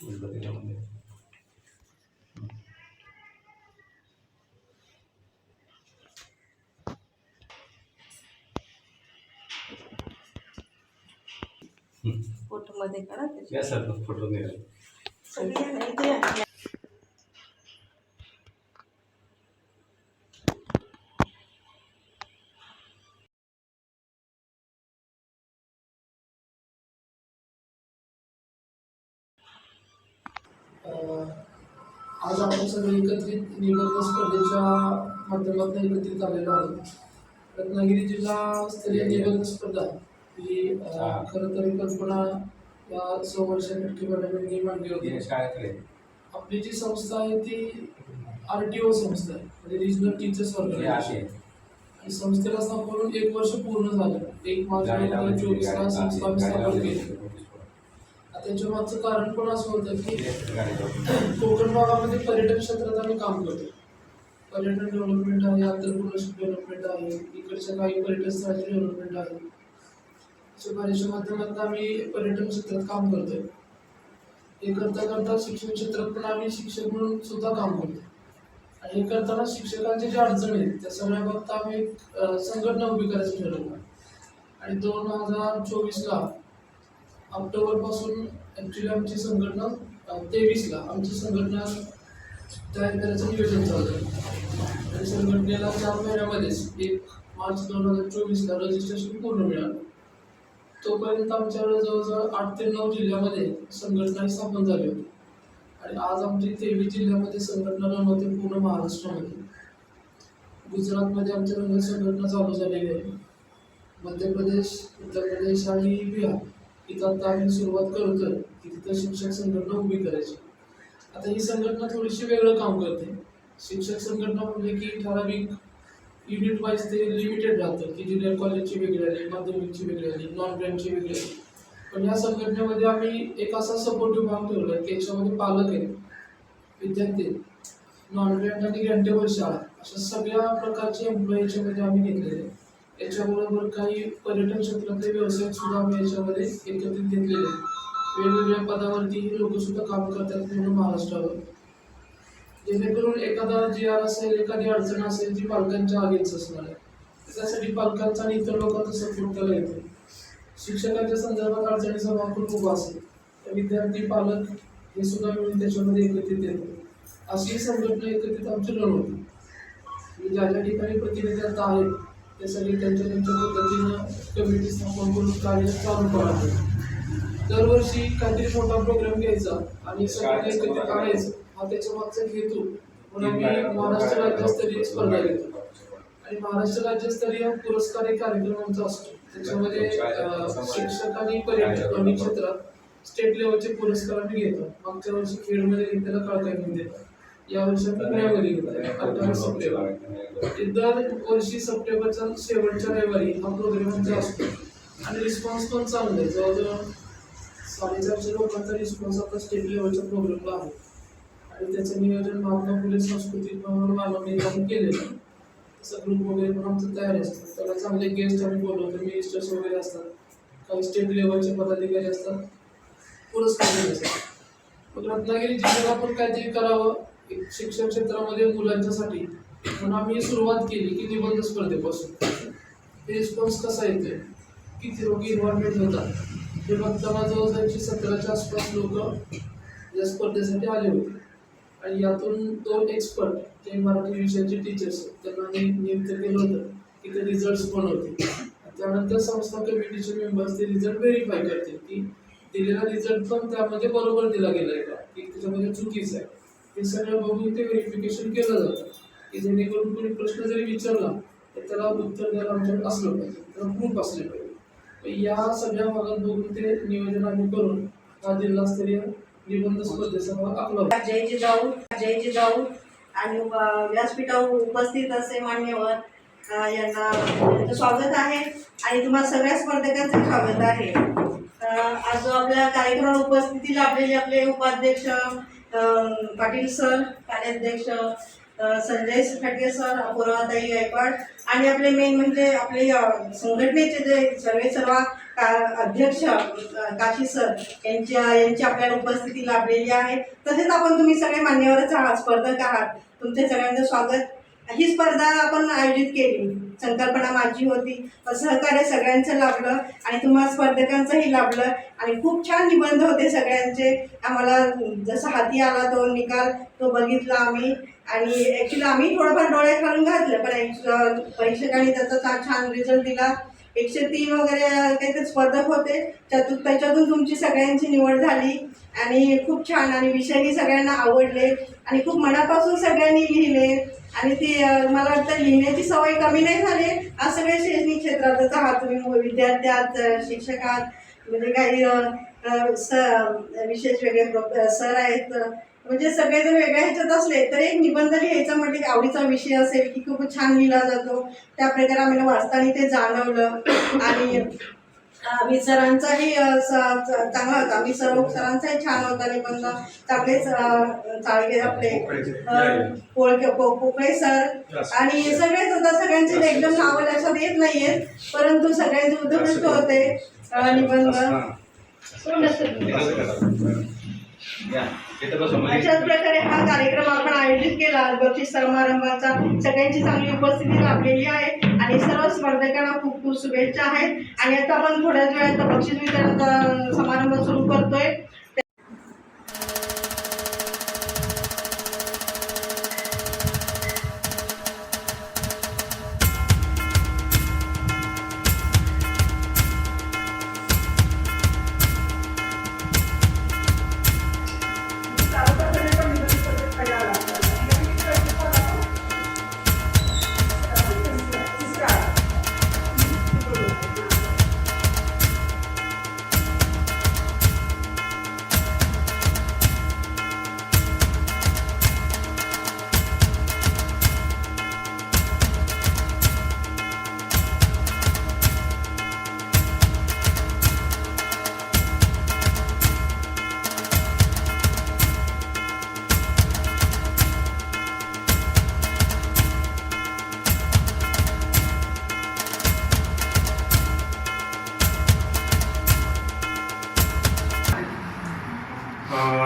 गणपतीमध्ये फोटो मध्ये करा या सर फोटो निघाले आज आपण सगळे एकत्रित निबंध स्पर्धेच्या माध्यमातून एकत्रित आलेलो आहोत। रत्नागिरी जिल्हास्तरीय निबंध स्पर्धा ही खरं तर कल्पना या 100 वर्षांनी मांडली होती। आपली जी संस्था आहे ती RTO संस्था आहे, म्हणजे रिजनल टीचर्स ऑर्गनायझेशन, आणि संस्थेला स्थापन 1 वर्ष पूर्ण झालं। 1 मार्च 2024 ला संस्था स्थापन केली। त्याच्या मागचं कारण पण असं होतं की कोकण भागामध्ये पर्यटन क्षेत्रात आम्ही काम करतो। पर्यटन डेव्हलपमेंट आहे, आंतरप्रदेश डेव्हलपमेंट आहे, इकडच्या काही पर्यटन स्थळाची डेव्हलपमेंट आहे। अशा बऱ्याचशा माध्यमातून आम्ही पर्यटन क्षेत्रात काम करतोय। हे करता करता शिक्षण क्षेत्रात पण आम्ही शिक्षक म्हणून सुद्धा काम करतो। आणि हे करताना शिक्षकांच्या ज्या अडचणी आहेत त्या सगळ्या बघता आम्ही एक संघटना उभी करायचं ठरवलं। आणि 2024 ला ऑक्टोबर पासून ॲक्च्युली आमची संघटना 23 ला आमची संघटना तयार करायचं नियोजन चालू आहे। आणि संघटनेला 4 महिन्यामध्येच 1 मार्च 2024 ला रजिस्ट्रेशन पूर्ण मिळालं। तोपर्यंत आमच्याकडे जवळजवळ 8 ते 9 जिल्ह्यामध्ये संघटना स्थापन झाली होती। आणि आज आमची 23 जिल्ह्यामध्ये संघटना रन होते, पूर्ण महाराष्ट्रामध्ये। गुजरातमध्ये आमच्या रंग संघटना चालू झालेली आहे। मध्य प्रदेश, उत्तर प्रदेश आणि बिहार इथं आता आम्ही सुरुवात करतोय की तिथं शिक्षक संघटना उभी करायची। आता ही संघटना थोडीशी वेगळं काम करते। शिक्षक संघटना म्हणजे की ठराविक युनिट वाईज ते लिमिटेड राहतं की ज्युनियर कॉलेजची वेगळी आली, माध्यमिकची वेगळी आली, नॉन ग्रँटची वेगळी आली। पण या संघटनेमध्ये आम्ही एक असा सपोर्टिव्ह भाग ठेवला की याच्यामध्ये पालक आहेत, विद्यार्थी, नॉन ग्रँट आणि ग्रँटेबल शाळा अशा सगळ्या प्रकारचे एम्प्लॉई याच्यामध्ये आम्ही घेतलेले। याच्याबरोबर काही पर्यटन क्षेत्रातले व्यावसायिक सुद्धा आम्ही याच्यामध्ये एकत्रित घेतलेले। वेगवेगळ्या पदावरती ही लोक सुद्धा काम करतात पूर्ण महाराष्ट्रावर, जेणेकरून एखादा GR असेल, एखादी अडचण असेल जी पालकांच्या अगेन्स्ट असणार आहे, त्यासाठी पालकांचा आणि इतर लोकांचा सपोर्ट त्याला येतो। शिक्षकांच्या संदर्भात अडचणीचा भाग खूप उभा असेल तर विद्यार्थी, पालक हे सुद्धा मिळून त्याच्यामध्ये एकत्रित येतो। अशी संघटना एकत्रित आमची रन होती। ज्या ज्या ठिकाणी प्रतिनिधी आता आहेत ते सगळे त्यांच्या पद्धतीनं कमिटी स्थापन करून कार्य चालू करावं। दरवर्षी काहीतरी मोठा प्रोग्राम घ्यायचा आणि सगळ्यांना एकत्रित आणायचं, हा त्याच्या मागचा हेतू म्हणून आम्ही महाराष्ट्र राज्यस्तरीय स्पर्धा घेतो। आणि महाराष्ट्र राज्यस्तरीय पुरस्कार एक कार्यक्रम आमचा असतो। त्याच्यामध्ये शिक्षक आणि पर्यटन दोन्ही क्षेत्रात स्टेट लेवलचे पुरस्कार आम्ही घेतो। मागच्या वर्षी खेडमध्ये घेतलेला काळकाईमध्ये, या वर्षी आम्ही पुण्यामध्ये घेतोय 18 सप्टेंबर। दर वर्षी सप्टेंबरच्या शेवटच्या रविवारी हा प्रोग्राम आमचा असतो। आणि रिस्पॉन्स पण चांगला आहे, जवळजवळ 450 लोकांचा रिस्पॉन्स आता स्टेट लेवलच्या प्रोग्रामला आहे। आणि त्याचं नियोजन महात्मा फुले सांस्कृतिक भवन केलेलं आहे। तसं ग्रुप वगैरे पण आमचं तयार असतं, त्याला चांगले गेस्ट आम्ही बोलवतो, मिनिस्टर्स वगैरे असतात, काही स्टेट लेवलचे पदाधिकारी असतात, पुरस्कार देत असतात। मग रत्नागिरी जिल्ह्यात आपण काहीतरी करावं शिक्षण क्षेत्रामध्ये मुलांच्यासाठी म्हणून आम्ही सुरुवात केली की निबंध स्पर्धेपासून। रिस्पॉन्स कसा येतोय, किती लोक इन्व्हॉल्वमेंट होतात हे बघताना जवळजवळ 17च्या आसपास लोक या स्पर्धेसाठी आले होते। आणि यातून 2 एक्सपर्ट जे मराठी विषयाचे टीचर्स त्यांना नियुक्त केलं होतं की ते रिझल्ट्स बनवतील। त्यानंतर संस्था कमिटीचे मेंबर्स ते रिझल्ट व्हेरीफाय करतील की दिलेला रिझल्ट पण त्यामध्ये बरोबर दिला गेलाय का, की त्याच्यामध्ये चुकीचं आहे, हे सगळं बघून ते व्हेरिफिकेशन केलं जातं की जेणेकरून कोणी प्रश्न जरी विचारला तर त्याला उत्तर द्यायला आमच्याकडे असलं पाहिजे, त्याला प्रूफ असले पाहिजे। या सगळ्या भागात बघून ते नियोजन आम्ही करून हा जिल्हास्तरीय निबंध स्पर्धेचा भाग आखला। जय जिजाऊ आणि व्यासपीठावर उपस्थित असे मान्यवर यांना स्वागत आहे आणि तुम्हाला सगळ्या स्पर्धकांचे स्वागत आहे। आज आपल्या कार्यक्रमाला उपस्थिती लाभलेले आपले उपाध्यक्ष पाटील सर, कार्याध्यक्ष संजय खटके सर, अपूर्वाताई गायकवाड आणि आपले मेन म्हणजे आपले संघटनेचे जे सर्वा अध्यक्ष काशी सर यांची आपल्याला उपस्थिती लाभलेली आहे. तसेच आपण तुम्ही सगळे मान्यवरच आहात, स्पर्धक आहात, तुमचे सगळ्यांचं स्वागत. ही स्पर्धा आपण आयोजित केली, संकल्पना माझी होती, सहकार्य सगळ्यांचं लाभलं आणि तुम्हाला स्पर्धकांचंही लाभलं आणि खूप छान निबंध होते सगळ्यांचे. आम्हाला जसं हाती आला तो निकाल तो बघितला आम्ही आणि ॲक्च्युली आम्ही थोडंफार डोळे खालून घातलं, पण परीक्षकांनी त्याचा छान रिझल्ट दिला. 103 वगैरे काहीतरी स्पर्धक होते, त्याच्यातून तुमची सगळ्यांची निवड झाली आणि खूप छान आणि विषयही सगळ्यांना आवडले आणि खूप मनापासून सगळ्यांनी लिहिले आणि ती मला वाटतं लिहिण्याची सवय कमी नाही झाली. आज सगळे शैक्षणिक क्षेत्रातच आहात तुम्ही, विद्यार्थी आहात, शिक्षक आहात, म्हणजे काही विशेष वेगळे सर आहेत, म्हणजे सगळेजण वेगळ्या ह्याच्यात असले तर एक निबंध लिहायचा म्हटलं की आवडीचा विषय असेल की खूप छान लिहिला जातो. त्या प्रकारे आम्हाला वाचताना ते जाणवलं आणि मी सरांचाही चांगला होता, मी सर्व सरांचाही छान होता निबंध. चांगलेच चाळगे आपले पोकळे सर आणि सगळेच होता. सगळ्यांचे एकदम नावं लक्षात येत नाहीयेत, परंतु सगळ्यांचे उत्कृष्ट होते निबंध. अशाच प्रकारे हा कार्यक्रम आपण आयोजित केला. बक्षीस समारंभाचा सगळ्यांची चांगली उपस्थिती लाभलेली आहे आणि सर्व स्पर्धकांना खूप खूप शुभेच्छा आहेत. आणि आता आपण थोड्याच वेळात बक्षीस वितरणाचा समारंभ सुरू करतोय.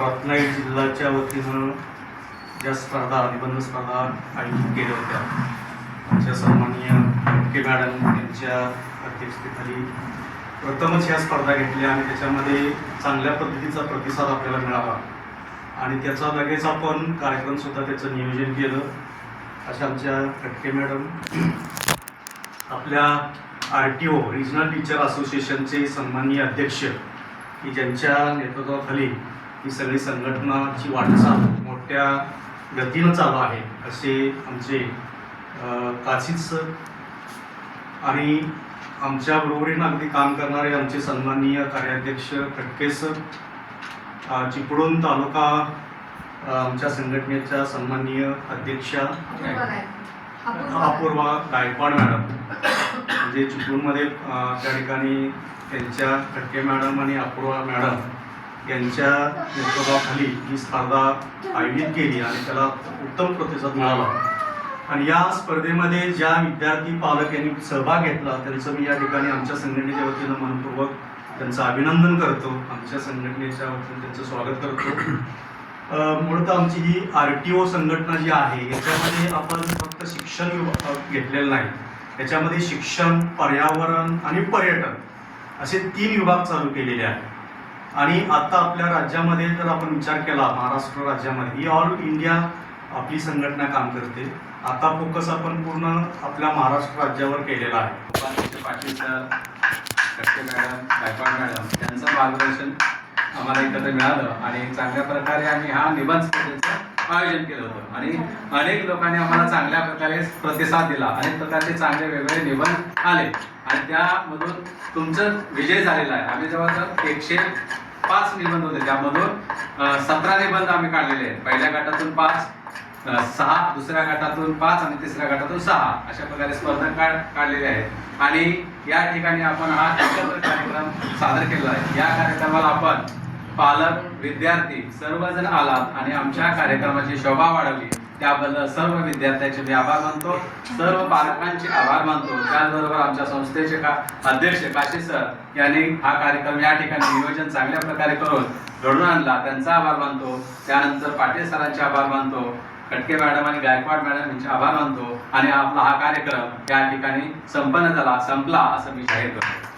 रत्नागिरी जिल्ह्याच्या वतीनं ज्या स्पर्धा निबंध स्पर्धा आयोजित केल्या होत्या, आमच्या सन्माननीय के मॅडम यांच्या अध्यक्षतेखाली प्रथमच ह्या स्पर्धा घेतल्या आणि त्याच्यामध्ये चांगल्या पद्धतीचा प्रतिसाद आपल्याला मिळाला आणि त्याचा लगेच आपण कार्यक्रमसुद्धा त्याचं नियोजन केलं. अशा आमच्या खटके मॅडम आपल्या RTO रिजनल टीचर असोसिएशनचे सन्माननीय अध्यक्ष की ज्यांच्या नेतृत्वाखाली ही सगळी संघटनाची वाटचाल मोठ्या गतीनं चालू आहे असे आमचे काशीच आणि आमच्या बरोबरीनं अगदी काम करणारे आमचे सन्माननीय कार्याध्यक्ष खटके सर, चिपळूण तालुका आमच्या संघटनेच्या सन्माननीय अध्यक्षा अपूर्वा गायकवाड मॅडम, म्हणजे चिपळूणमध्ये त्या ठिकाणी त्यांच्या खटके मॅडम आणि अपूर्वा मॅडम यांच्या नेतृत्वाखाली ही स्पर्धा आयोजित केली आणि त्याला उत्तम प्रतिसाद मिळाला. आणि या स्पर्धेमध्ये ज्या विद्यार्थी पालक यांनी सहभाग घेतला त्यांचं मी या ठिकाणी आमच्या संघटनेच्या वतीनं मनपूर्वक त्यांचं अभिनंदन करतो, आमच्या संघटनेच्या वतीनं त्यांचं स्वागत करतो. मूळतः आमची ही RTO संघटना जी आहे याच्यामध्ये आपण फक्त शिक्षण घेतलेलं नाही, याच्यामध्ये शिक्षण, पर्यावरण आणि पर्यटन असे 3 विभाग चालू केलेले आहेत. आणि आता आपल्या राज्यामध्ये जर आपण विचार केला, महाराष्ट्र राज्यामध्ये ही ऑल इंडिया आपली संघटना काम करते. आता फोकस आपण पूर्ण आपल्या महाराष्ट्र राज्यावर केलेला आहे. पाटील सर, खटके मॅडम, गायकवाड मॅडम यांचं मार्गदर्शन आम्हाला एकत्र मिळालं आणि चांगल्या प्रकारे आम्ही हा निबंध स्पर्धेचं आयोजन केलं होतं आणि अनेक लोकांनी आम्हाला चांगल्या प्रकारे प्रतिसाद दिला. अनेक प्रकारचे चांगले वेगवेगळे निबंध आले आणि त्यामधून तुमचं विजय झालेला आहे. आम्ही जवळजवळ 105 निबंध होते, त्यामधून 17 निबंध आम्ही काढलेले आहेत. पहिल्या गटातून 5, 6, दुसऱ्या गटातून 5 आणि तिसऱ्या गटातून 6 अशा प्रकारे स्पर्धा काढलेल्या आहेत. आणि या ठिकाणी आपण हा एकत्र कार्यक्रम सादर केला आहे. या कार्यक्रमाला आपण पालक, विद्यार्थी सर्वजण आलात आणि आमच्या कार्यक्रमाची शोभा वाढवली. त्याबद्दल सर्व विद्यार्थ्यांचे मी आभार मानतो, सर्व पालकांचे आभार मानतो. त्याचबरोबर आमच्या संस्थेचे अध्यक्ष काशी सर यांनी हा कार्यक्रम या ठिकाणी नियोजन चांगल्या प्रकारे करून घडून आणला, त्यांचा आभार मानतो. त्यानंतर पाटील सरांचे आभार मानतो, खटके मॅडम आणि गायकवाड मॅडम यांचे आभार मानतो आणि आपला हा कार्यक्रम या ठिकाणी संपन्न झाला, संपला असं मी जाहीर करतो.